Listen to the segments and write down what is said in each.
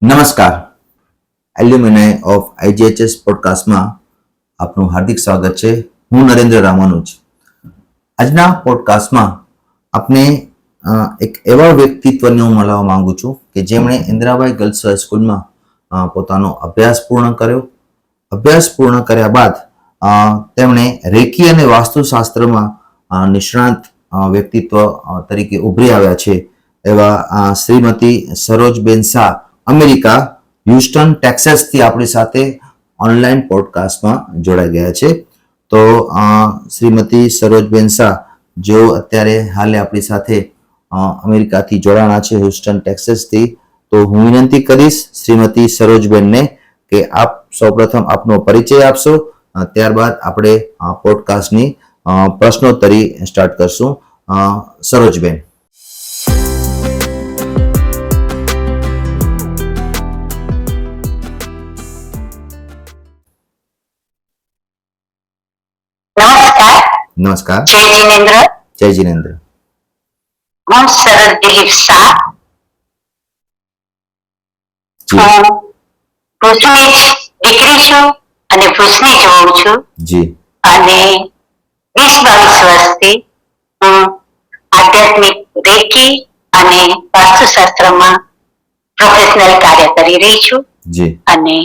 નમસ્કાર. Alumni of આઈજીએચએસ પોડકાસ્ટમાં આપનું હાર્દિક સ્વાગત છે. હું નરેન્દ્ર રામાનુજ. આજના પોડકાસ્ટમાં આપને એક એવા વ્યક્તિત્વને હું મળવા માંગુ છું કે જેમણે ઇન્દિરાબાઈ ગર્લ્સ હાઈસ્કૂલમાં પોતાનો અભ્યાસ પૂર્ણ કર્યો. અભ્યાસ પૂર્ણ કર્યા બાદ તેમણે રેકી અને વાસ્તુશાસ્ત્રમાં નિષ્ણાત વ્યક્તિત્વ તરીકે ઉભરી આવ્યા છે એવા શ્રીમતી સરોજબેન શાહ અમેરિકા હ્યુસ્ટન ટેક્સાસથી આપણી સાથે ઓનલાઈન પોડકાસ્ટમાં જોડાઈ ગયા છે. તો શ્રીમતી સરોજબેન શાહ જેઓ અત્યારે હાલે આપણી સાથે અમેરિકાથી જોડાણા છે હ્યુસ્ટન ટેક્સાસથી, તો હું વિનંતી કરીશ શ્રીમતી સરોજબેનને કે આપ સૌપ્રથમ આપનો પરિચય આપશો, ત્યારબાદ આપણે પોડકાસ્ટની પ્રશ્નોત્તરી સ્ટાર્ટ કરશું. સરોજબેન. નમસ્કાર. નમસ્કાર. જય જીનેન્દ્ર. જય જીનેન્દ્ર. હું સરળ દિલીપ શાહ. હું ભુજની દીકરી છું અને ભુજની જ હોઉં છું. જી. અને 20-22 વર્ષથી હું આધ્યાત્મિક રેકી અને વાસ્તુશાસ્ત્રમાં પ્રોફેશનલ કાર્ય કરી રહી છું. જી. અને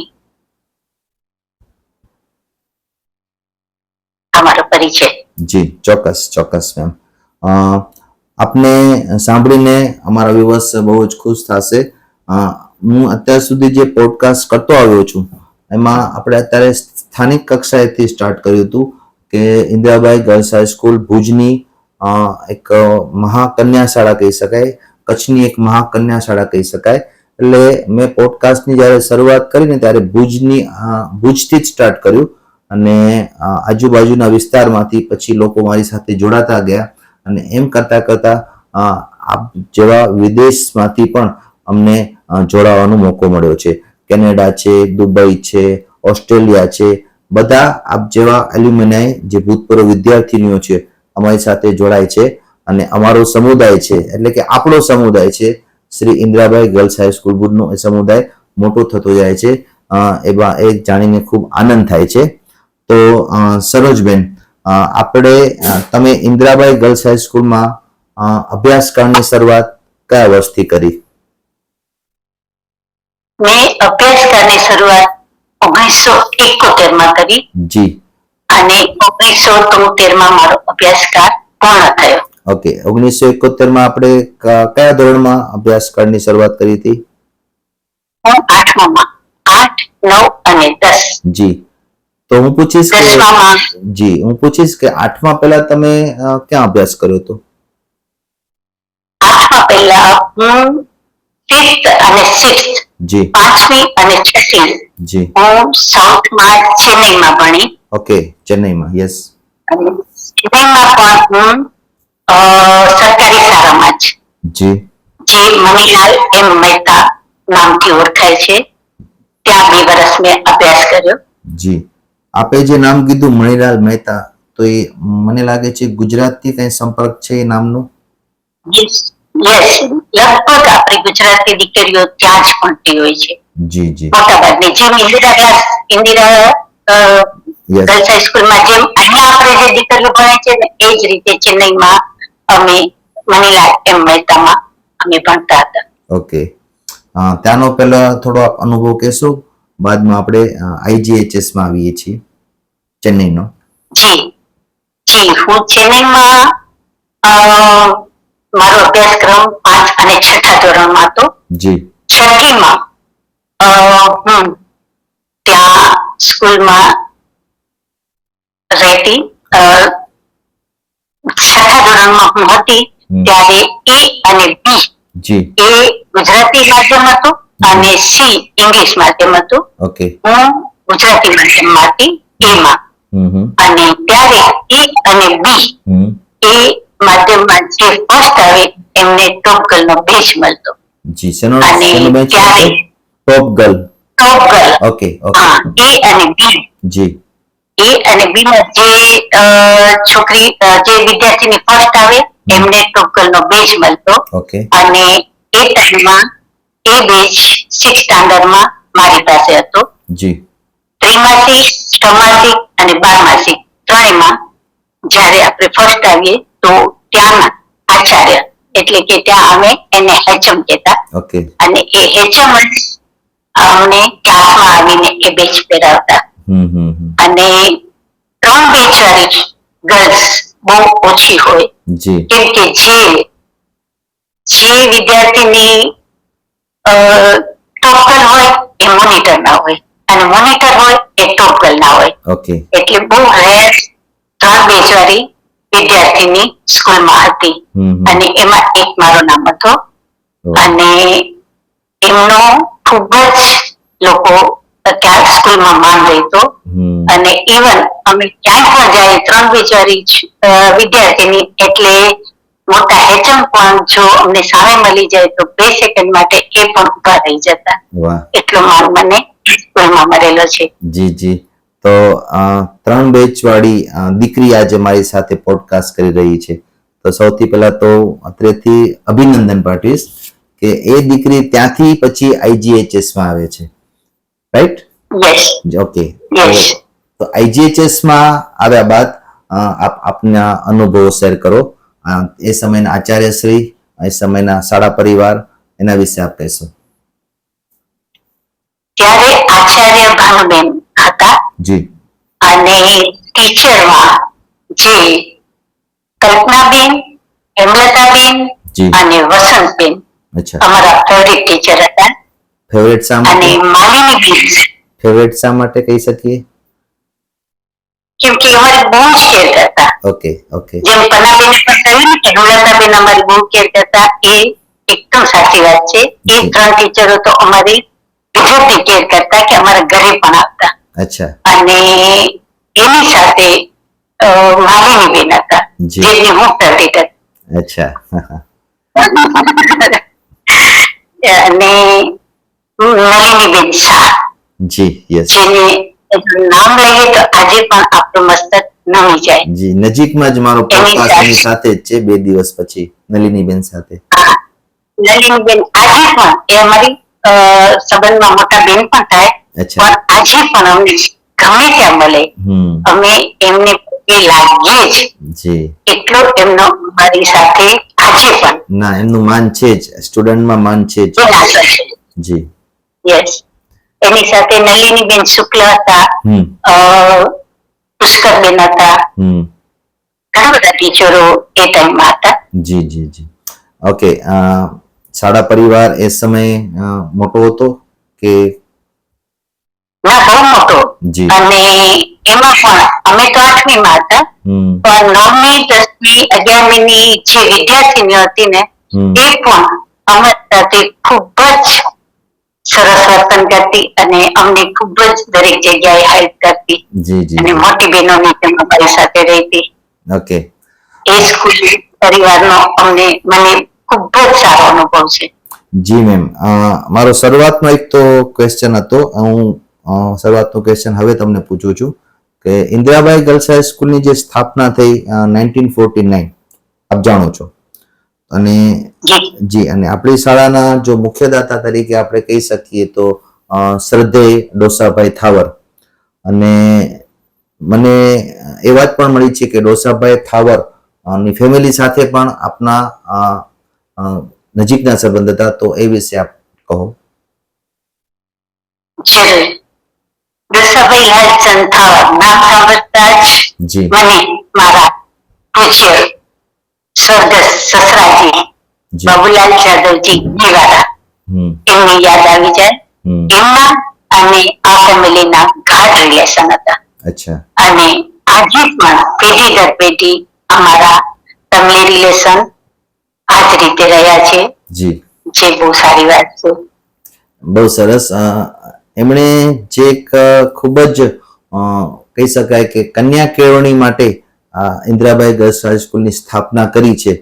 અમારો પરિચય. જી, ચોક્કસ મેમ. આપને સાંભળીને અમારા વ્યુઅર્સ બહુ જ ખુશ થશે. હું અત્યાર સુધી જે પોડકાસ્ટ કરતો આવ્યો છું એમાં આપણે અત્યારે સ્થાનિક કક્ષાએથી સ્ટાર્ટ કર્યું હતું કે ઇન્દિરાબાઈ ગર્લ્સ હાઈસ્કૂલ ભુજની એક મહાકન્યા શાળા કહી શકાય, કચ્છની એક મહાકન્યા શાળા કહી શકાય. એટલે મેં પોડકાસ્ટની જ્યારે શરૂઆત કરીને ત્યારે ભુજથી જ સ્ટાર્ટ કર્યું અને આજુબાજુના વિસ્તારમાંથી પછી લોકો મારી સાથે જોડાતા ગયા અને એમ કરતા કરતા આપ જેવા વિદેશમાંથી પણ અમને જોડાવાનો મોકો મળ્યો છે. કેનેડા છે, દુબઈ છે, ઓસ્ટ્રેલિયા છે, બધા આપ જેવા એલ્યુમિનાય જે ભૂતપૂર્વ વિદ્યાર્થીનીઓ છે અમારી સાથે જોડાય છે અને અમારો સમુદાય છે, એટલે કે આપણો સમુદાય છે શ્રી ઇન્દિરાબાઈ ગર્લ્સ હાઈસ્કૂલ ભુજનો એ સમુદાય મોટો થતો જાય છે. એવા એ જાણીને ખૂબ આનંદ થાય છે. તો સરોજબેન, તમે ઇન્દિરાબાઈ ગર્લ્સ હાઈસ્કૂલમાં અભ્યાસક્રમની શરૂઆત કયા વર્ષથી કરી? મેં અભ્યાસક્રમની શરૂઆત 1971 માં કરી. જી. અને 1973 માં મારો અભ્યાસક્રમ પૂર્ણ થયો. ઓકે. 1971 માં આપણે કયા ધોરણમાં અભ્યાસક્રમની શરૂઆત કરી હતી? હું 8મા 8, 9 અને 10. જી. તો હું પૂછીશ કે 8મા પહેલા તમે ક્યાં અભ્યાસ કર્યો હતો? 8મા પહેલા હું 5th અને 6th, જી. 5મી અને 6મી જી. હું સાઉથમાં ચેન્નઈમાં ભણી. ઓકે, ચેન્નઈમાં. યસ. અને ચેન્નઈમાં પણ હું સરકારી શાળામાં જ, જી. જે મણિલાલ એમ મહેતા નામથી ઓળખાય છે, ત્યાં 2 વર્ષ મેં અભ્યાસ કર્યો. જી. આપે જે નામ કીધું મણિલાલ મહેતા, તો એ મને લાગે છે ગુજરાતથી કઈ સંપર્ક છે એ નામનો? યસ, લગભગ આપણી ગુજરાતી દીકરીઓ ત્યાં જ ભણતી હોય છે. જી જી. મોટાભાગની જેમ ઇન્દિરા ગર્લ્સ હાઈસ્કૂલમાં જેમ અહીંયા આપણે જે દીકરીઓ ભણે છે ને એ જ રીતે ચેન્નઈમાં અમે મણિલાલ એમ મહેતામાં અમે ભણતા હતા. ઓકે. ત્યાંનો પહેલા થોડો અનુભવ કહેશો, બાદમાં આપણે આઈજીએચએસ માં આવીએ છીએ ચેન્નઈનો. જી, હું ચેન્નઈમાં મારો અભ્યાસક્રમ 5 અને 6ઠા ધોરણમાં હતો. જી. 6ઠીમાં હું ત્યાં સ્કૂલમાં રહેતી. 6ઠા ધોરણમાં હું હતી ત્યારે એ અને બી એ ગુજરાતી માધ્યમ હતું અને સી ઇંગ્લિશ માધ્યમ હતું. ઓકે. હું ગુજરાતી માધ્યમમાંથી એમાં. અને ત્યારે એ અને બી એ માધ્યમમાં જે ફર્સ્ટ આવે એમને ટોપ ગર્લ નો બેચ મળતો. જી. શેનો બેચ? ટોપ ગર્લ. ઓકે. હા, એ અને બી. જી. એ અને બી માં જે છોકરી જે વિદ્યાર્થીની ફર્સ્ટ આવે એમને ટોપ ગર્લ નો બેચ મળતો. ઓકે. અને એ ટાઈમમાં એ બેચ 6 સ્ટાન્ડર્ડમાં મારી પાસે હતો. જી. ત્રિમાસિક, છમાસિક અને બારમાસિક ત્રણેયમાં જ્યારે આપણે ફર્સ્ટ આવીએ તો ત્યાંના આચાર્ય એટલે કે ત્યાં અમે એને હેચમ કહેતા. ઓકે. અને એ હેચમ જ અમને ક્લાસમાં આવીને એ બેચ પહેરાવતા. અને 3 બેચ વાળી ગર્લ્સ બહુ ઓછી હોય. જી. કેમ કે જે વિદ્યાર્થીની ટોપ ગર્લ હોય એ મોનિટર ના હોય અને મોનિટર હોય એ ટોપ ગર્લ ના હોય. ઓકે. એટલે બહુ રેર 3 બેચ વાળી વિદ્યાર્થીની સ્કૂલમાં હતી. અને એમાં એક મારો નામ હતો. અને એમનો ખૂબ જ લોકો ત્યાં સ્કૂલમાં માન રહેતો. અને ઇવન અમે ક્યાંય પણ જાય 3 બેચ વાળી વિદ્યાર્થીની એટલે મોટા હેચમ પણ જો અમને સામે મળી જાય તો 2 સેકન્ડ માટે એ પણ ઉભા રહી જતા. એટલો માન મને સ્કૂલમાં મળેલો છે. જી જી. તો 3 બેચ વાળી દીકરી આજે મારી સાથે પોડકાસ્ટ કરી રહી છે. તો સૌથી પહેલા તો અત્રેથી અભિનંદન પાઠવીશ કે એ દીકરી ત્યાંથી પછી IGHS માં આવે છે, રાઈટ? યસ. ઓકે. તો IGHS માં આવ્યા બાદ આપના અનુભવો શેર કરો. એ સમયના આચાર્યશ્રી, એ સમયના શાળા પરિવાર, એના વિશે આપ કહેશો. ત્યારે આચાર્ય ભાનુબેન હતા. જી. અને ટીચરમાં જે કલ્પનાબેન, હેમલતાબેન અને વસંતબેન અમારા ફેવરિટ ટીચર હતા. ફેવરિટ શા માટે? અને માલિનીબેન. ફેવરિટ શા માટે કહી શકીએ? કેમ કે અમારી બહુ જ કેર કરતા. Okay okay. જેમ પન્નાબેન પણ કહ્યું ને કે હેમલતાબેન અમારી બહુ કેર કરતા, એ એકદમ સાચી વાત છે. એ 3 ટીચરો તો અમારી ગજબની કેર કરતા કે અમારા ઘરે પણ આવતા. અચ્છા. અને એની સાથે માલિનીબેન હતા, જેની હું ફેવરિટ હતી. અચ્છા. અને નલિનીબેન શાહ. જી. યસ. જેને નામ લઈએ તો આજે પણ આપણું મસ્તક નમી જાય. જી. નજીકમાં જ મારો પોડકાસ્ટ એની સાથે જ છે 2 દિવસ પછી નલિનીબેન સાથે. નલિનીબેન આજે પણ એ અમારી સંબંધમાં મોટા બેન પણ થાય. પણ આજે પણ અમને ગમે ત્યાં મળે અમે એમને એ લાગીએ જ. જી. એટલો એમનો મારી સાથે આજે પણ. ના, એમનું માન છે જ, સ્ટુડન્ટમાં માન છે જ. જી. યસ. એની સાથે નલિનીબેન શુક્લ હતા, પુષ્કરબેન હતા, ઘણા બધા ટીચરો એ ટાઈમમાં હતા. જી જી જી. ઓકે. શાળા પરિવાર એ સમયે મોટો હતો કે? ના, બહુ મોટો. અને એમાં પણ અમે તો 8મીમાં હતા, પણ 9મી, 10મી, 11મીની જે વિદ્યાર્થીનીઓ હતી ને એ પણ અમારી સાથે ખૂબ જ સરસ વર્તન કરતી અને અમને ખૂબ જ દરેક જગ્યાએ હેલ્પ કરતી. જી જી. અને મોટી બહેનોની જેમ અમારી સાથે રહેતી. ઓકે. એ સ્કૂલ પરિવારનો મને ખૂબ જ સારો અનુભવ છે. જી મેમ. મારો શરૂઆતનો એક તો ક્વેશ્ચન હતો, હું શરૂઆતનો ક્વેશ્ચન હવે તમને પૂછું છું કે ઇન્દિરાબાઈ ગર્લ્સ હાઈસ્કૂલની જે સ્થાપના થઈ 1949, આપ જાણો છો. અને જી, અને આપણી શાળાના જો મુખ્યદાતા તરીકે આપણે કહી શકીએ તો શ્રદ્ધેય ડોસાભાઈ થાવર. અને મને એ વાત પણ મળી છે કે ડોસાભાઈ થાવર ની ફેમિલી સાથે પણ આપના નજીકના સંબંધ હતા, તો એ વિશે આપ કહો. ડોસાભાઈ લાલચંદ થાવર નામ સાંભળતા જ મને મારા પૂજ્ય સ્વર્ગસ્થ સસરાજી બાબુલાલ જાદવજી નિવારા એમની યાદ આવી જાય. એમના અને આ ફેમિલીના ગાઢ રિલેશન હતા. અને આજે પણ પેઢી દર પેઢી અમારા ફેમિલી રિલેશન આ જ રીતે રહ્યા છે, જે બહુ સારી વાત છે. બહુ સરસ. એમણે જે એક ખૂબ જ કહી શકાય કે કન્યા કેળવણી માટે ઇન્દિરાબાઈ ગર્લ્સ હાઈસ્કૂલની સ્થાપના કરી છે.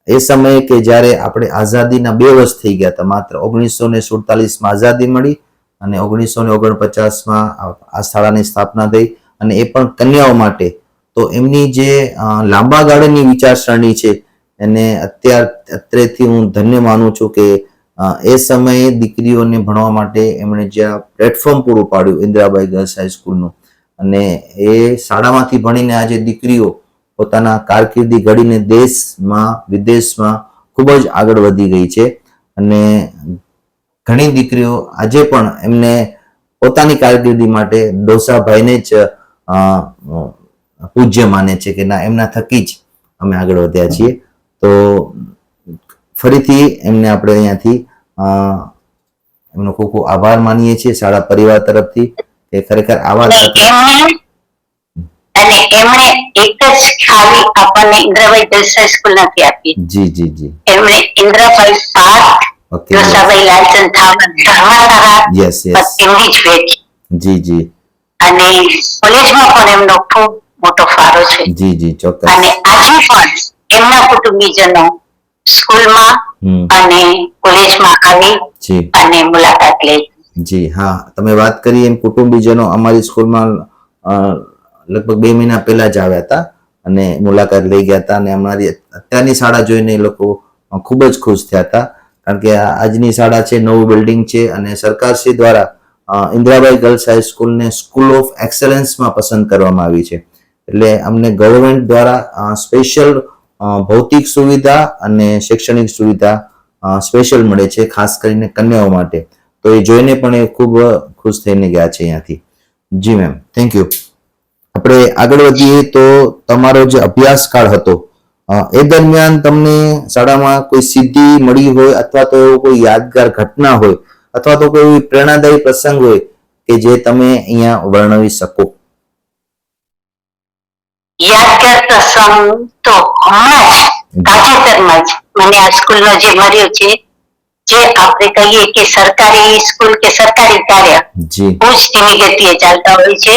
એ સમયે કે જ્યારે આપણે આઝાદીના 2 વર્ષ થઈ ગયા હતા, માત્ર 1947માં આઝાદી મળી અને 1949માં આ શાળાની સ્થાપના થઈ, અને એ પણ કન્યાઓ માટે. તો એમની જે લાંબા ગાળાની વિચારસરણી છે એને અત્યારેથી હું ધન્ય માનું છું કે એ સમયે દીકરીઓને ભણવા માટે એમણે જ્યાં પ્લેટફોર્મ પૂરું પાડ્યું ઇન્દિરાબાઈ ગર્લ્સ હાઈસ્કૂલનું, અને એ શાળામાંથી ભણીને આજે દીકરીઓ પોતાના કારકિર્દી ઘડીને દેશમાં વિદેશમાં ખૂબ જ આગળ વધી ગઈ છે. અને ઘણી દીકરીઓ આજે પણ એમને પોતાની કારકિર્દી માટે ડોસાભાઈને જ પૂજ્ય માને છે કે ના, એમના થકી જ અમે આગળ વધ્યા છીએ. તો ફરીથી એમને આપણે અહીંયાથી એમનો ખૂબ ખૂબ આભાર માનીએ છીએ શાળા પરિવાર તરફથી કે ખરેખર આવા અને એમણે એક જ ખાલી આપણને ઇન્દ્રાબાઈ ગર્લ્સ હાઈસ્કૂલ નથી આપી. જી જી જી. એમણે Indrabai park, Josabai Lalchand Thavar Dharmadhara, yes yes, એમની જ વેચ. જી જી. અને કોલેજમાં પણ એમનો ખૂબ મોટો ફાળો છે. જી જી, ચોક્કસ. અને આજે પણ એમના કુટુંબીજનો સ્કૂલમાં અને કોલેજમાં આવી અને મુલાકાત લે. જી હા, તમે વાત કરી એમ કુટુંબીજનો અમારી સ્કૂલમાં લગભગ 2 મહિના પહેલા જ આવ્યા હતા અને મુલાકાત લઈ ગયા હતા, અને અમારી અત્યારની શાળા જોઈને એ લોકો ખૂબ જ ખુશ થયા હતા. કારણ કે આજની શાળા છે, નવું બિલ્ડિંગ છે, અને સરકારશ્રી દ્વારા ઇન્દિરાબાઈ ગર્લ્સ હાઈસ્કૂલને સ્કૂલ ઓફ એક્સલન્સમાં પસંદ કરવામાં આવી છે. એટલે અમને ગવર્મેન્ટ દ્વારા સ્પેશિયલ ભૌતિક સુવિધા અને શૈક્ષણિક સુવિધા સ્પેશિયલ મળે છે, ખાસ કરીને કન્યાઓ માટે. તો એ જોઈને પણ એ ખૂબ ખુશ થઈને ગયા છે અહીંયાથી. જી મેમ, થેન્ક યુ. આપણે આગળ વધીએ તો તમારો જે અભ્યાસકાળ હતો એ દરમિયાન તમને શાળામાં કોઈ સિદ્ધિ મળી હોય, અથવા તો એવો કોઈ યાદગાર ઘટના હોય, અથવા તો કોઈ પ્રેરણાદાયી પ્રસંગ હોય કે જે તમે અહીંયા વર્ણવી શકો? યાદગાર પ્રસંગ તો હમણાં જ તાજેતરમાં જ મને આ સ્કૂલનો જે મળ્યો છે, જે આપણે કહીએ કે સરકારી સ્કૂલ કે સરકારી કાર્ય ઉચ્ચ ધીમી ગતિએ ચાલતા હોય છે,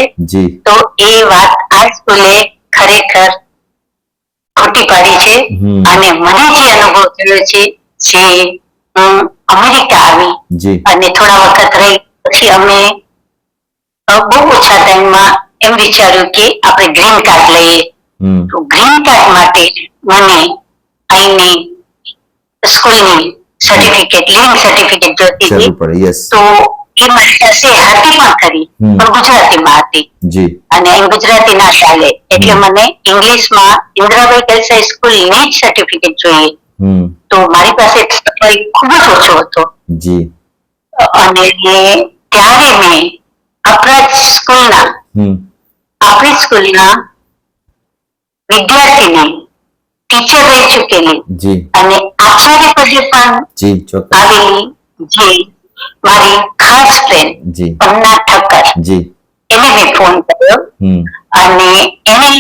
તો એ વાત આ સ્કૂલે ખરેખર ખોટી પાડી છે. અને મને જે અનુભવ થયો છે, જે હું અમેરિકા આવી અને થોડા વખત રહી પછી અમે બહુ ઓછા ટાઈમમાં એમ વિચાર્યું કે આપણે ગ્રીન કાર્ડ લઈએ. તો ગ્રીન કાર્ડ માટે મને અહીંની સ્કૂલની સર્ટિફિકેટ, લિવિંગ સર્ટિફિકેટ જોતી હતી. તો એ મારી પાસે હતી પણ ખરી, પણ ગુજરાતીમાં હતી અને અહીં ગુજરાતી ના ચાલે, એટલે મને ઇંગ્લિશમાં ઇન્દિરાબાઈ ગર્લ્સ હાઈસ્કૂલની જ સર્ટિફિકેટ જોઈએ. તો મારી પાસે ખૂબ જ ઓછો હતો. અને ત્યારે મેં આપણી સ્કૂલના વિદ્યાર્થીને ટીચર રહી ચૂકેલી અને આચાર્ય પદે પણ આવેલી જે મારી ખાસ ફ્રેન્ડ પન્ના ઠક્કર, એને મેં ફોન કર્યો અને એને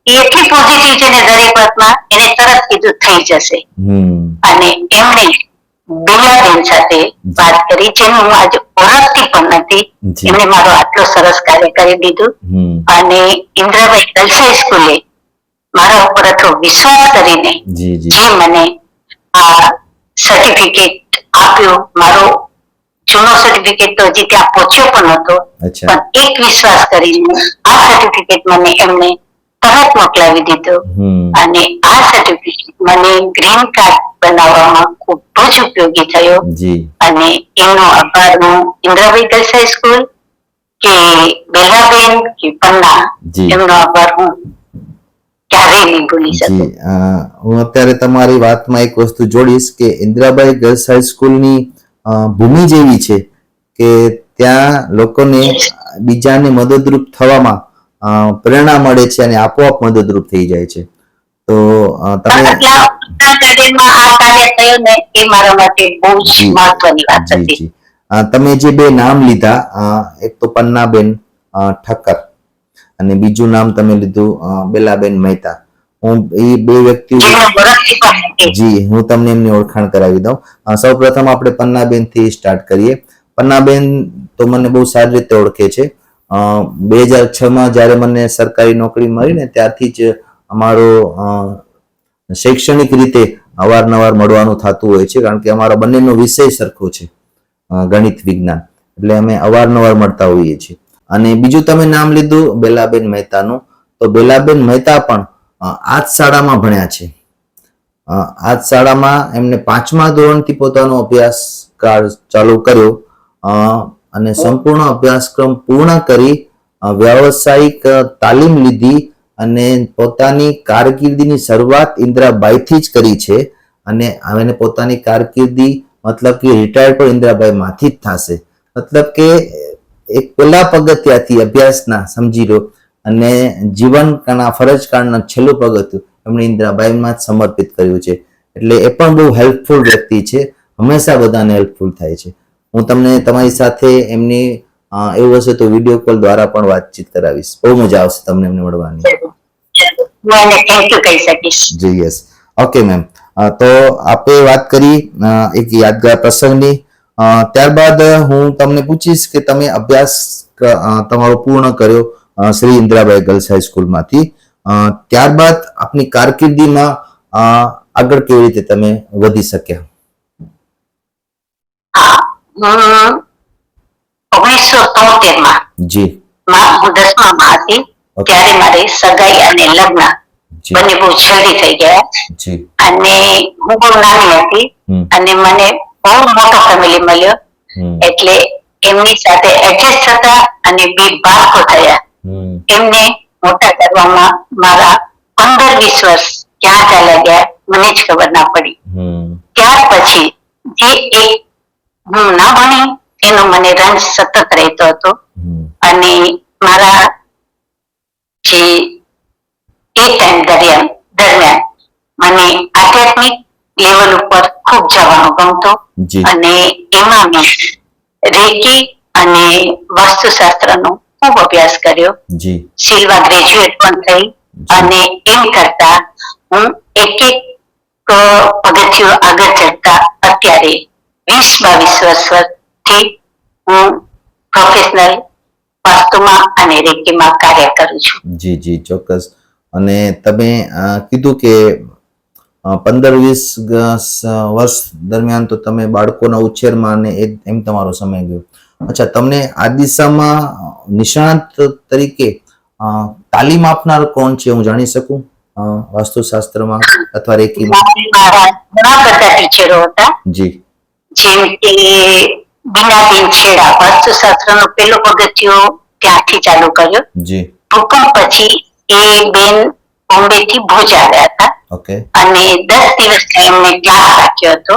એટલી પોઝિટિવ છે ને દરેક વાતમાં, એને તરત કીધું થઈ જશે. અને એમણે બેલાબેન સાથે વાત કરી, જેને હું આજે ઓળખતી પણ નથી. એમણે મારો આટલો સરસ કાર્ય કરી દીધું અને ઇન્દિરાબાઈ ગર્લ્સ હાઈસ્કૂલે મારા ઉપર આટલો વિશ્વાસ કરીને જે મને આ સર્ટિફિકેટ આપ્યો. મારો જૂનો સર્ટિફિકેટ તો હજી ત્યાં પહોંચ્યો પણ હતો, પણ એક વિશ્વાસ કરીને આ સર્ટિફિકેટ મને એમને તરત મોકલાવી દીધો. અને આ સર્ટિફિકેટ મને ગ્રીન કાર્ડ બનાવવામાં ખૂબ જ ઉપયોગી થયો. અને એનો આભાર હું ઇન્દિરાબાઈ ગર્લ્સ હાઈસ્કૂલ કે બેલાબેન કે પન્ના, એમનો આભાર હું ક્યારેય નહીં ભૂલી શકું. હું અત્યારે તમારી વાતમાં એક વસ્તુ જોડીશ કે ઇન્દિરાબાઈ ગર્લ્સ હાઈસ્કૂલની ભૂમિ જેવી છે કે ત્યાં લોકોને બીજાને મદદરૂપ થવામાં પ્રેરણા મળે છે અને આપોઆપ મદદરૂપ થઈ જાય છે. તો તમે તમે જે 2 નામ લીધા, એક તો પન્નાબેન ઠક્કર અને બીજું નામ તમે લીધું બેલાબેન મહેતા. હું એ 2 વ્યક્તિઓ હું તમને એમની ઓળખાણ કરાવી દઉં. સૌપ્રથમ આપણે પન્નાબેન થી સ્ટાર્ટ કરીએ. પન્નાબેન તો મને બહુ સારી રીતે ઓળખે છે. 2006માં જ્યારે મને સરકારી નોકરી મળી ને, ત્યારથી જ અમારો શૈક્ષણિક રીતે અવારનવાર મળવાનું થતું હોય છે, કારણ કે અમારો બંનેનો વિષય સરખો છે, ગણિત વિજ્ઞાન, એટલે અમે અવારનવાર મળતા હોઈએ છીએ. અને બીજું તમે નામ લીધું બેલાબેન મહેતાનું, તો બેલાબેન મહેતા પણ આ જ શાળામાં ભણ્યા છે. આ જ શાળામાં એમને 5મા ધોરણથી પોતાનો અભ્યાસકાળ ચાલુ કર્યો અને સંપૂર્ણ અભ્યાસક્રમ પૂર્ણ કરી વ્યાવસાયિક તાલીમ લીધી અને પોતાની કારકિર્દીની શરૂઆત ઇન્દિરાબાઈથી જ કરી છે અને હવે પોતાની કારકિર્દી મતલબ કે રિટાયર્ડ પણ ઇન્દિરાબાઈ માંથી જ થશે. મતલબ કે એક પહેલા પગથિયાથી અભ્યાસના સમજી લો અને જીવનના ફરજકાળના છેલ્લું પગથિયું એમણે ઇન્દિરાબાઈમાં જ સમર્પિત કર્યું છે. એટલે એ પણ બહુ હેલ્પફુલ વ્યક્તિ છે, હંમેશા બધાને હેલ્પફુલ થાય છે. હું તમને તમારી સાથે એમની એવું હશે તો વિડીયો કોલ દ્વારા પણ વાતચીત કરાવીશ. બહુ મજા આવશે તમને એમને મળવાની. જી યસ, ઓકે મેમ. તો આપે વાત કરી એક યાદગાર પ્રસંગની. ત્યારબાદ હું તમને પૂછીશ કે તમે અભ્યાસ તમારો પૂર્ણ કર્યો શ્રી ઇન્દિરાબાઈ ગર્લ્સ હાઈસ્કૂલમાંથી. ત્યારબાદ આપની કારકિર્દીમાં આગળ કેવી રીતે તમે વધી શક્યા? 1973માં જી હું 10મામાં હતી ત્યારે મારી સગાઈ અને લગ્ન બંને બહુ જલ્દી થઈ ગયા જી અને હું બહુ નાની હતી અને મને બહુ મોટો ફેમિલી મળ્યો એટલે એમની સાથે એડજસ્ટ થતા અને 2 બાળકો થયા. એમને મોટા કરવામાં મારા 15-20 વર્ષ ક્યાં ચાલ્યા ગયા મને જ ખબર ના પડી. ત્યાર પછી જે એક હું ના ભણી એનો મને રંજ સતત રહેતો હતો અને મારા જે એ ટાઈમ દરમિયાન મને આધ્યાત્મિક લેવલ ઉપર ખૂબ જવાનું ગમતું અને એમાં મેં રેકી અને વાસ્તુશાસ્ત્રનો ખૂબ અભ્યાસ કર્યો. સિલ્વા ગ્રેજ્યુએટ પણ થઈ અને એમ કરતા હું એક પગથિયું આગળ ચડતા અત્યારે 20-22 વર્ષથી હું પ્રોફેશનલ વાસ્તુમાં અને રેકીમાં કાર્ય કરું છું. જી જી ચોક્કસ. અને તમે કીધું કે 15-20 વર્ષ દરમિયાન તો તમે બાળકોના ઉછેરમાં ને એમ તમારો સમય ગયો. અચ્છા, તમને આ દિશામાં નિષ્ણાત તરીકે તાલીમ આપનાર કોણ છે, હું જાણી શકું? વાસ્તુશાસ્ત્રમાં અથવા રેકીમાં મારા ઘણા બધા ટીચરો હતા. જી, જેમ કે બીનાબેન છેડા, વાસ્તુશાસ્ત્રનો પહેલો પગથિયો ત્યાંથી ચાલુ કર્યો. જી, ભૂકંપ પછી એ બેન બોમ્બે થી ભુજ આવ્યા હતા. ઓકે. અને 10 દિવસ એમને ક્લાસ રાખ્યો હતો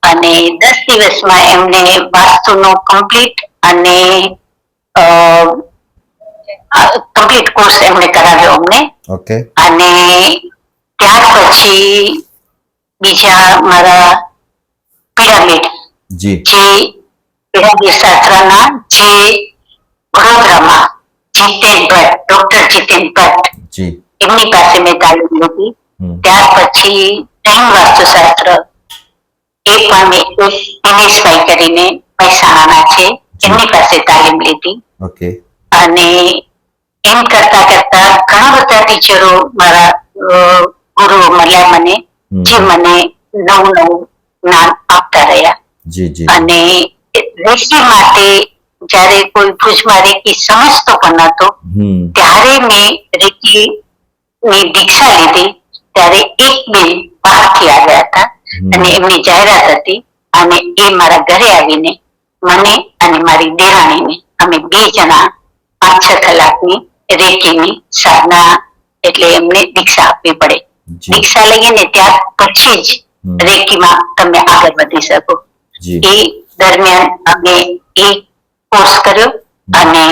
અને 10 દિવસમાં એમને વાસ્તુનો કમ્પ્લીટ અને કમ્પ્લીટ કોર્સ એમને કરાવ્યો અમને. ઓકે. અને ત્યાર પછી બીજા મારા પિરામિડ જી, જે પિરામિડ શાસ્ત્રના જે વડોદરામાં જીતેન ભટ્ટ, ડોક્ટર જીતેન ભટ્ટ, જી, એમની પાસે મેં તાલીમ લીધી. ત્યાર પછી ટાઈમ વાસ્તુશાસ્ત્ર એ પણ મેં દિનેશભાઈ કરીને મહેસાણાના છે એમની પાસે તાલીમ લીધી. ઓકે. અને એમ કરતા કરતા ઘણા બધા ટીચરો મારા ગુરુઓ મળ્યા મને, જે મને નવું જ્ઞાન આપતા રહ્યા. જી જી. અને રેકી માટે જયારે કોઈ ભુજમાં રેકી સમજતો પણ નતો ત્યારે મેં રેકી ની દીક્ષા લીધી ત્યારે એક બેન બહારથી આવ્યા હતા અને એમની જાહેરાત હતી અને એ મારા ઘરે આવીને મને અને મારી દેરાણીને અમે 2 જણા 5-6 કલાકની રેકીની સાધના એટલે એમને દીક્ષા આપવી પડે. દીક્ષા લઈએ ને ત્યાર પછી જ રેકીમાં તમે આગળ વધી શકો. એ દરમિયાન અમે એ કોર્સ કર્યો અને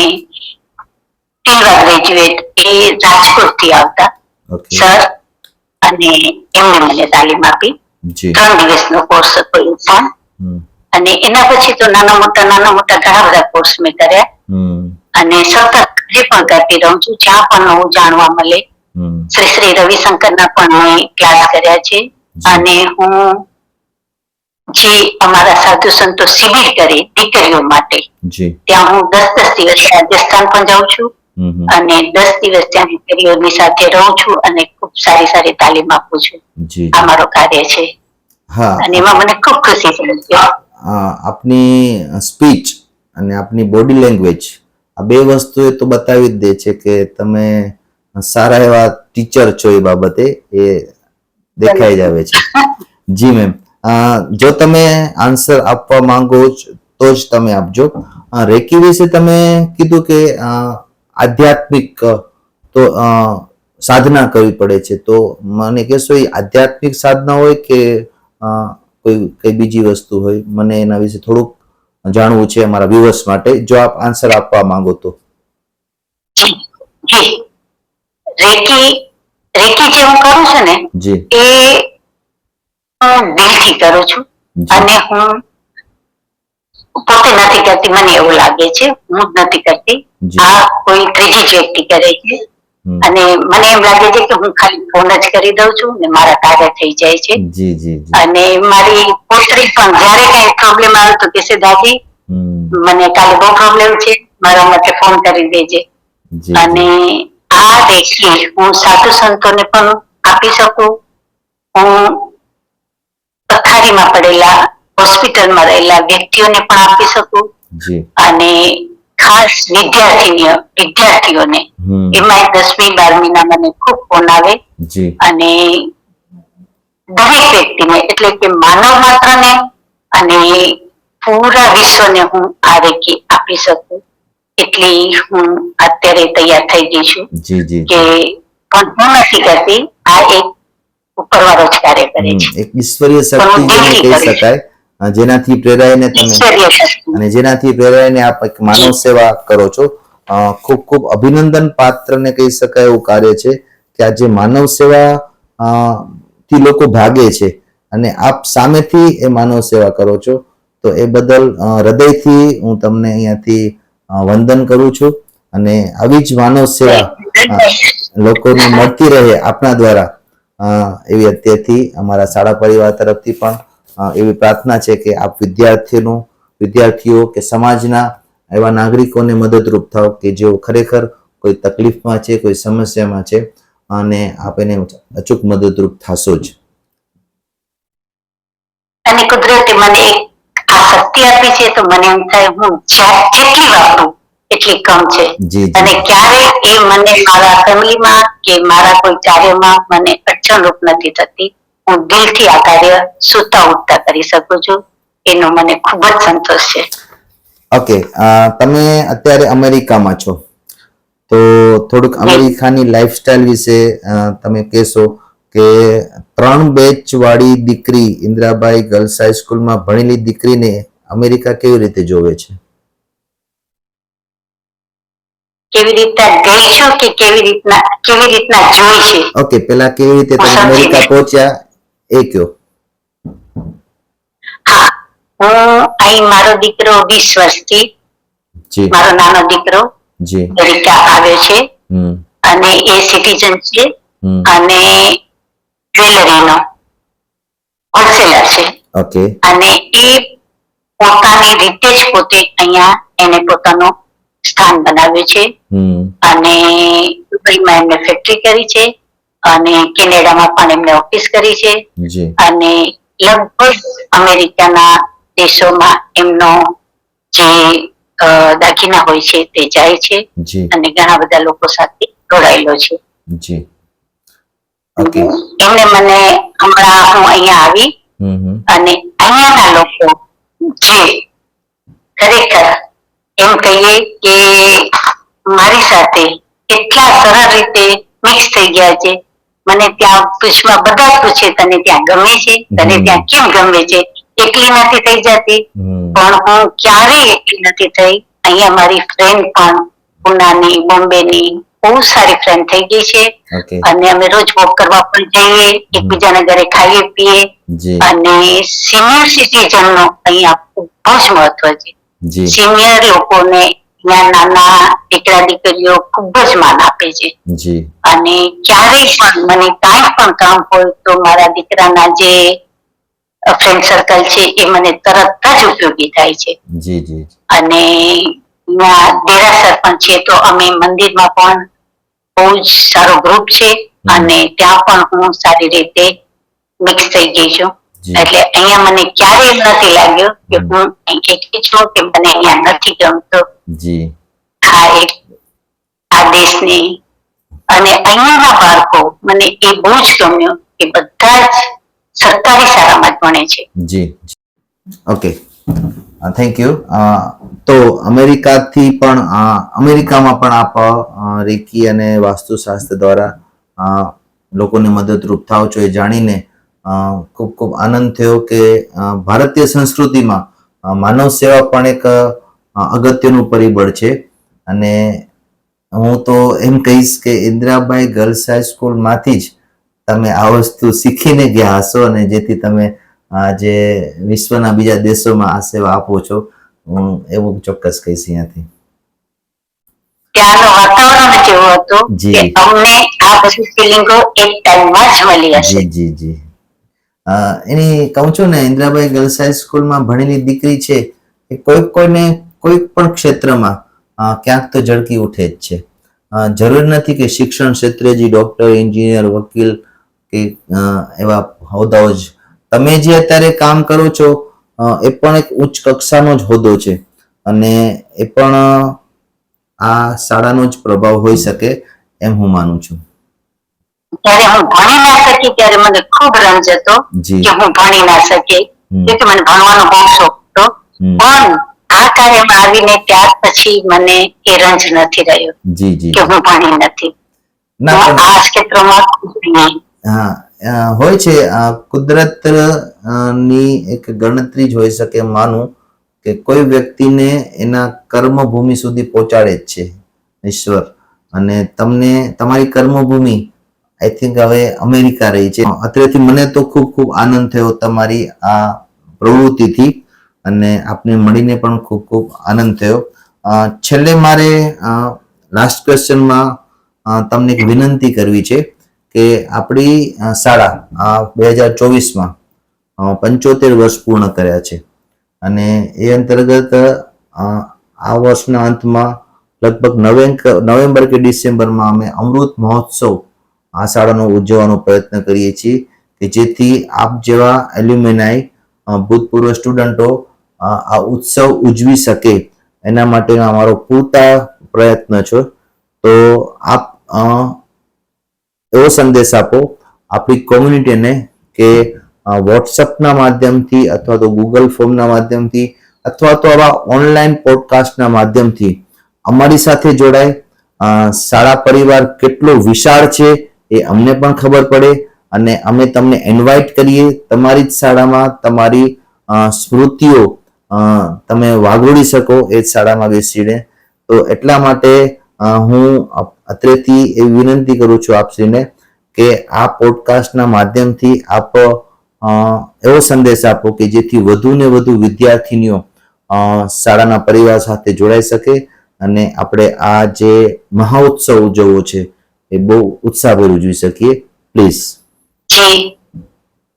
સિલ્વા ગ્રેજ્યુએટ એ રાજકોટથી આવતા સર અને એમને મને તાલીમ આપી. 3 દિવસનો કોર્સ હતો એ પણ. અને એના પછી તો નાના મોટા ઘણા બધા કોર્સ મેં કર્યા અને સતત જે પણ કરતી રહું છું જ્યાં પણ નવું જાણવા મળે. શ્રી રવિશંકરના પણ મેં ક્લાસ કર્યા છે અને હું જે અમારા સાધુ સંતો શિબિર કરે દીકરીઓ માટે ત્યાં હું 10 દિવસ રાજસ્થાન પણ જાઉં છું અને 10 દિવસ ત્યાં દીકરીઓની સાથે રહું છું અને ખૂબ સારી તાલીમ આપું છું. આ મારો કાર્ય છે અને એમાં મને ખૂબ ખુશી છે. આપની સ્પીચ અને આપની બોડી લેંગ્વેજ આ 2 વસ્તુ એ તો બતાવી જ દે છે કે તમે સારા એવા ટીચર છો. એ બાબતે એ દેખાઈ જ આવે છે. જી મેમ, જો તમે આન્સર આપવા માંગો તો જ તમે આપજો. રેકી વિશે તમે કીધું કે આધ્યાત્મિક તો સાધના કરવી પડે છે, તો મને કહેશો એ આધ્યાત્મિક સાધના હોય કે કઈ બીજી વસ્તુ હોય? મને એના વિશે થોડુંક જાણવું છે અમારા વ્યુઅર્સ માટે, જો આપ આન્સર આપવા માંગો તો. રેકી જે હું કરું છું ને જી એ હું દિલથી કરું છું, અને હું પોતે નથી કરતી, મને એવું લાગે છે હું જ નથી કરતી, આ કોઈ ત્રીજી જ વ્યક્તિ કરે છે. અને મને એમ લાગે છે કે હું ખાલી ફોન જ કરી દઉં છું ને મારા કાર્ય થઈ જાય છે. અને મારી પુત્રી પણ જયારે કઈ પ્રોબ્લેમ આવે તો કહેશે દાદી મને કાલે બહુ પ્રોબ્લેમ છે, મારા માટે ફોન કરી દેજે. અને આ રેકી હું સાધુ સંતોને પણ આપી શકું, હું પથારીમાં પડેલા હોસ્પિટલમાં રહેલા વ્યક્તિઓને પણ આપી શકું, અને ખાસ વિદ્યાર્થીઓને એમાં 10મી 12મીના મને ખૂબ ફોન આવે, અને દરેક વ્યક્તિને એટલે કે માનવ માત્રને અને પૂરા વિશ્વને હું આ રેકી આપી શકું એટલી હું અત્યારે તૈયાર થઈ ગઈ છું. કે પણ હું નથી કરતી, આ એક ઉપરવાળો જ કાર્ય કરે છે, એક ઈશ્વરીય શક્તિ જેને કહી શકાય, જેનાથી પ્રેરાઈને તમે અને જેનાથી પ્રેરાઈને આપ એક માનવ સેવા કરો છો. ખૂબ ખૂબ અભિનંદન પાત્ર ને કહી શકાય એવું કાર્ય છે કે આજે માનવ સેવા થી લોકો ભાગે છે અને આપ સામેથી એ માનવ સેવા કરો છો, તો એ બદલ હૃદયથી હું તમને અહીંયાથી વંદન કરું છું. અને આવી જ માનવ સેવા લોકોને મળતી રહે આપણા દ્વારા, એવી અત્યારથી અમારા શાળા પરિવાર તરફથી પણ એવી પ્રાર્થના છે કે આપ વિદ્યાર્થીઓ કે સમાજના એવા નાગરિકોને મદદરૂપ થાવ કે જેઓ ખરેખર કોઈ તકલીફમાં છે, કોઈ સમસ્યામાં છે, અને આપ એને અચૂક મદદરૂપ થશો જ. અને કુદરતે મને એક આ શક્તિ આપી છે, તો મને એમ થાય હું જેટલી વાપરું એટલી કમ છે. અને ક્યારે એ મને મારા ફેમિલીમાં કે મારા કોઈ કાર્યમાં મને અડચણરૂપ નથી થતી. હું દિલથી આ કાર્ય સૂતા ઉઠતા કરી શકું છું, એનો મને ખૂબ જ સંતોષ છે. ઓકે, તમે અત્યારે અમેરિકામાં છો, તો થોડુંક અમેરિકાની લાઈફસ્ટાઈલ વિશે તમે કહેશો કે 3 બેચ વાળી દીકરી ઇન્દ્રાબાઈ ગર્લ્સ હાઈસ્કૂલમાં ભણેલી દીકરીને અમેરિકા કેવી રીતે જોવે છે? કેવી રીતના ગઈ છું કે કેવી રીતના જોઈ છે? ઓકે, પેલા કેવી રીતે તમે અમેરિકા પહોંચ્યા એ કયો. હા, હું અહીં મારો દીકરો 20 વર્ષથી, મારો નાનો દીકરો અમેરિકા આવ્યો છે, અને એ સિટીઝન છે, અને જ્વેલરીનો હોલસેલર છે. અને એ પોતાની રીતે જ પોતે અહીંયા એને પોતાનો સ્થાન બનાવ્યું છે, અને દુબઈમાં એમને ફેક્ટરી કરી છે, અને કેનેડામાં પણ એમને ઓફિસ કરી છે, અને લગભગ અમેરિકાના દેશોમાં એમનો જે દાગીના હોય છે તે જાય છે, અને ઘણા બધા લોકો સાથે જોડાયેલો છે. એમને મને હમણાં હું અહીંયા આવી અને અહીંયાના લોકો જે ખરેખર એમ કહીએ કે મારી સાથે એટલા સરળ રીતે મિક્સ થઈ ગયા છે. મને ત્યાં પૂછવા બધા પૂછે તને ત્યાં ગમે છે, તને ત્યાં કેમ ગમે છે? એકલી નથી થઈ જતી, પણ હું ક્યારેય એકલી નથી થઈ. અહીંયા મારી ફ્રેન્ડ પણ પુનાની, બોમ્બેની બહુ સારી ફ્રેન્ડ થઈ ગઈ છે, અને અમે રોજ વોક કરવા પણ જઈએ, એકબીજાના ઘરે ખાઈએ પીએ, અને સિનિયર સિટીઝન નો અહીંયા ખૂબ જ મહત્વ છે. સિનિયર લોકોને નાના દીકરા દીકરીઓ ખૂબ જ માન આપે છે, અને ક્યારેય પણ મને કાંઈ પણ કામ હોય તો મારા દીકરાના જે ફ્રેન્ડ સર્કલ છે એ મને તરત જ ઉપયોગી થાય છે. અને દેરાસર પણ છે, તો અમે મંદિરમાં પણ બહુ જ સારો ગ્રુપ છે, અને ત્યાં પણ હું સારી રીતે મિક્સ થઈ ગઈ છું. એટલે અહીંયા મને ક્યારેય એમ નથી લાગ્યું કે હું એકલી છું કે મને અહીંયા નથી ગમતો. આ દેશની અને અહીંયાના બાળકો મને એ બહુ જ ગમ્યું એ બધા જ સરકારી શાળામાં જ ભણે છે. જી ઓકે, થેન્ક યુ. તો અમેરિકાથી પણ અમેરિકામાં પણ આપ રેકી અને વાસ્તુશાસ્ત્ર દ્વારા લોકોને મદદરૂપ થાવ છો એ જાણીને ખૂબ ખૂબ આનંદ થયો કે ભારતીય સંસ્કૃતિમાં માનવ સેવા પણ એક અગત્યનું પરિબળ છે. અને હું તો એમ કહીશ કે ઇન્દિરાબાઈ ગર્લ્સ હાઈસ્કૂલમાંથી જ તમે આ વસ્તુ શીખીને ગયા હશો અને જેથી તમે જે વિશ્વના બીજા દેશોમાં આ સેવા આપો છો, હું એવું ચોક્કસ કહીશ અહીંયાથી. ત્યાંનું વાતાવરણ જ એવું હતું કે અમને આ બધી ફિલિંગો એક ટાઈમમાં જ મળી હશે. જી જી જી. એની કહું છું ને, ઇન્દિરાબાઈ ગર્લ્સ હાઈસ્કૂલમાં ભણેલી દીકરી છે એ કોઈને કોઈ પણ ક્ષેત્રમાં ક્યાંક તો ઝળકી ઉઠે જ છે. જરૂર નથી કે શિક્ષણ ક્ષેત્રે જે ડોક્ટર, એન્જિનિયર, વકીલ કે એવા હોદ્દાઓ જ. તમે જે અત્યારે કામ કરો છો એ પણ એક ઉચ્ચ કક્ષાનો જ હોદ્દો છે અને એ પણ આ શાળાનો જ પ્રભાવ હોઈ શકે એમ હું માનું છું. ત્યારે હું ભણી ના શકી ત્યારે મને ખૂબ રંજ હતો કે હું ભણી ના શકી, કે મને ભણવાનો બહુ શોખ હતો. પણ આ કાર્યમાં આવીને ત્યાર પછી મને એ રંજ નથી રહ્યો કે હું ભણી નથી. આ ક્ષેત્રમાં હોય છે, કુદરત ની એક ગણતરી જ હોઈ શકે માનું કે કોઈ વ્યક્તિને એના કર્મભૂમિ સુધી પહોંચાડે જ છે ઈશ્વર. અને તમને તમારી કર્મભૂમિ આઈ થિંક હવે અમેરિકા રહી છે. અત્યારથી મને તો ખૂબ ખૂબ આનંદ થયો તમારી આ પ્રવૃત્તિથી અને આપને મળીને પણ ખૂબ ખૂબ આનંદ થયો. છેલ્લે મારે લાસ્ટ ક્વેશ્ચનમાં તમને એક વિનંતી કરવી છે કે આપણી શાળા 2024માં 75 વર્ષ પૂર્ણ કર્યા છે અને એ અંતર્ગત આ વર્ષના અંતમાં લગભગ નવેમ્બર કે ડિસેમ્બરમાં અમે અમૃત મહોત્સવ આ શાળાનો ઉજવવાનો પ્રયત્ન કરીએ છીએ કે જેથી આપ જેવા એલ્યુમિનાઈ ભૂતપૂર્વ સ્ટુડન્ટો આ ઉત્સવ ઉજવી શકે એના માટેનો અમારો પૂરતા પ્રયત્ન છે. તો આપ એવો સંદેશ આપો આપણી કોમ્યુનિટીને કે વોટ્સઅપના માધ્યમથી અથવા તો ગૂગલ ફોર્મના માધ્યમથી અથવા તો આવા ઓનલાઈન પોડકાસ્ટના માધ્યમથી અમારી સાથે જોડાય. શાળા પરિવાર કેટલો વિશાળ છે એ અમને પણ ખબર પડે અને અમે તમને ઇન્વાઇટ કરીએ તમારી જ શાળામાં તમારી સ્મૃતિઓ તમે વાગોળી શકો એ જ શાળામાં બેસીને. તો એટલા માટે હું અત્રેથી એવી વિનંતી કરું છું આપશ્રીને કે આ પોડકાસ્ટના માધ્યમથી આપ એવો સંદેશ આપો કે જેથી વધુ ને વધુ વિદ્યાર્થીનીઓ શાળાના પરિવાર સાથે જોડાઈ શકે અને આપણે આ જે મહોત્સવ ઉજવવો છે એ બહુ ઉત્સાહભેર ઉજવી શકીએ. પ્લીઝ.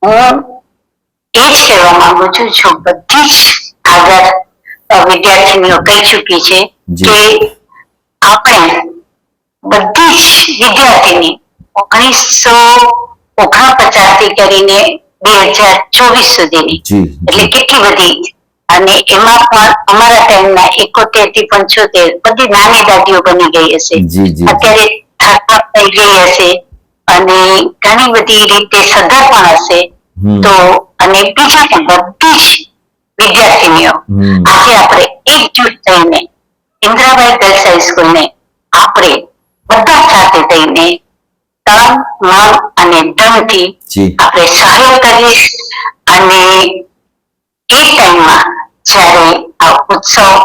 હું એ જ કહેવા માંગુ છું, જો બધી જ આગળ વિદ્યાર્થીનીઓ કહી ચૂકી છે કે આપણે બધી જ વિદ્યાર્થીની 1949 થી કરીને 2024 સુધીની એટલે કેટલી બધી, અને એમાં પણ અમારા ટાઈમના 71 થી 75 બધી નાની દાદીઓ બની ગઈ હશે, અત્યારે થાક થઈ ગઈ હશે અને ઘણી બધી રીતે સગા પણ હશે. તો અને બીજા પણ બધી જ વિદ્યાર્થીનીઓ આજે આપણે એકજૂટ થઈને ઇન્દિરાબાઈ ગર્લ્સ હાઈસ્કૂલને આપણે બધા સાથે થઈને તન, મન અને ધનથી આપણે સહયોગ કરીએ અને એ ટાઈમમાં જ્યારે આ ઉત્સવ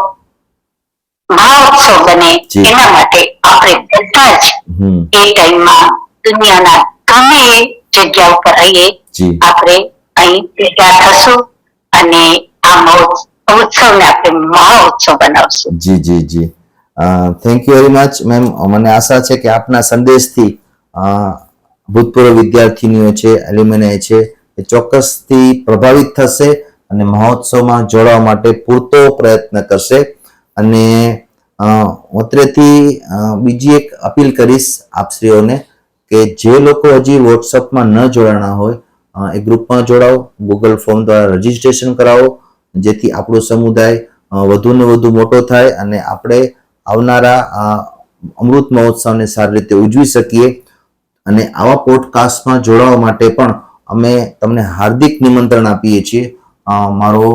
મહોત્સવ બને એના માટે આપણે બધા જ એ ટાઈમમાં દુનિયાના ગમે એ જગ્યા ઉપર આવીએ આપણે અહીં ભેગા થશું અને આ ઉત્સવને આપણે મહોત્સવ બનાવશું. જી જી જી. Thank you very much ma'am. મને આશા છે કે આપના સંદેશથી ભૂતપૂર્વ વિદ્યાર્થીનીઓ છે, એલ્યુમિનાઈ છે, એ ચોક્કસથી પ્રભાવિત થશે અને મહોત્સવમાં જોડાવા માટે પૂરતો પ્રયત્ન કરશે. અને અત્રેથી બીજી એક અપીલ કરીશ આપશ્રીઓને કે જે લોકો હજી વોટ્સઅપમાં ન જોડાણા હોય એ ગ્રુપમાં જોડાઓ, ગૂગલ ફોર્મ દ્વારા રજીસ્ટ્રેશન કરાવો જેથી આપણો સમુદાય વધુ ને વધુ મોટો થાય અને આપણે આવનારા અમૃત મહોત્સવને સારી રીતે ઉજવી શકીએ. અને આવા પોડકાસ્ટમાં જોડાવા માટે પણ અમે તમને હાર્દિક નિમંત્રણ આપીએ છીએ. મારો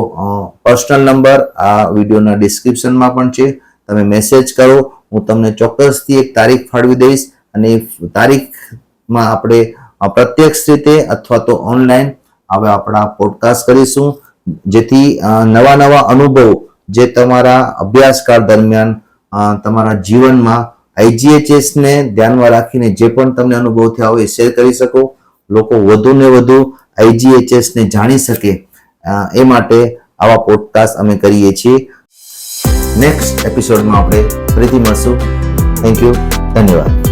પર્સનલ નંબર આ વિડીયોના ડિસ્ક્રિપ્શનમાં પણ છે. તમે મેસેજ કરો, હું તમને ચોક્કસથી એક તારીખ ફાળવી દઈશ અને એ તારીખમાં આપણે પ્રત્યક્ષ રીતે અથવા તો ઓનલાઈન હવે આપણા પોડકાસ્ટ કરીશું, જેથી નવા નવા અનુભવો જે તમારા અભ્યાસકાળ દરમિયાન તમારા જીવનમાં IGHS ને ધ્યાનમાં રાખીને જે પણ તમને અનુભવ થયા હોય એ શેર કરી શકો. લોકો વધુ ને વધુ IGHS ને જાણી શકે એ માટે આવા પોડકાસ્ટ અમે કરીએ છીએ. નેક્સ્ટ એપિસોડમાં આપણે ફરીથી મળશું. Thank you. ધન્યવાદ.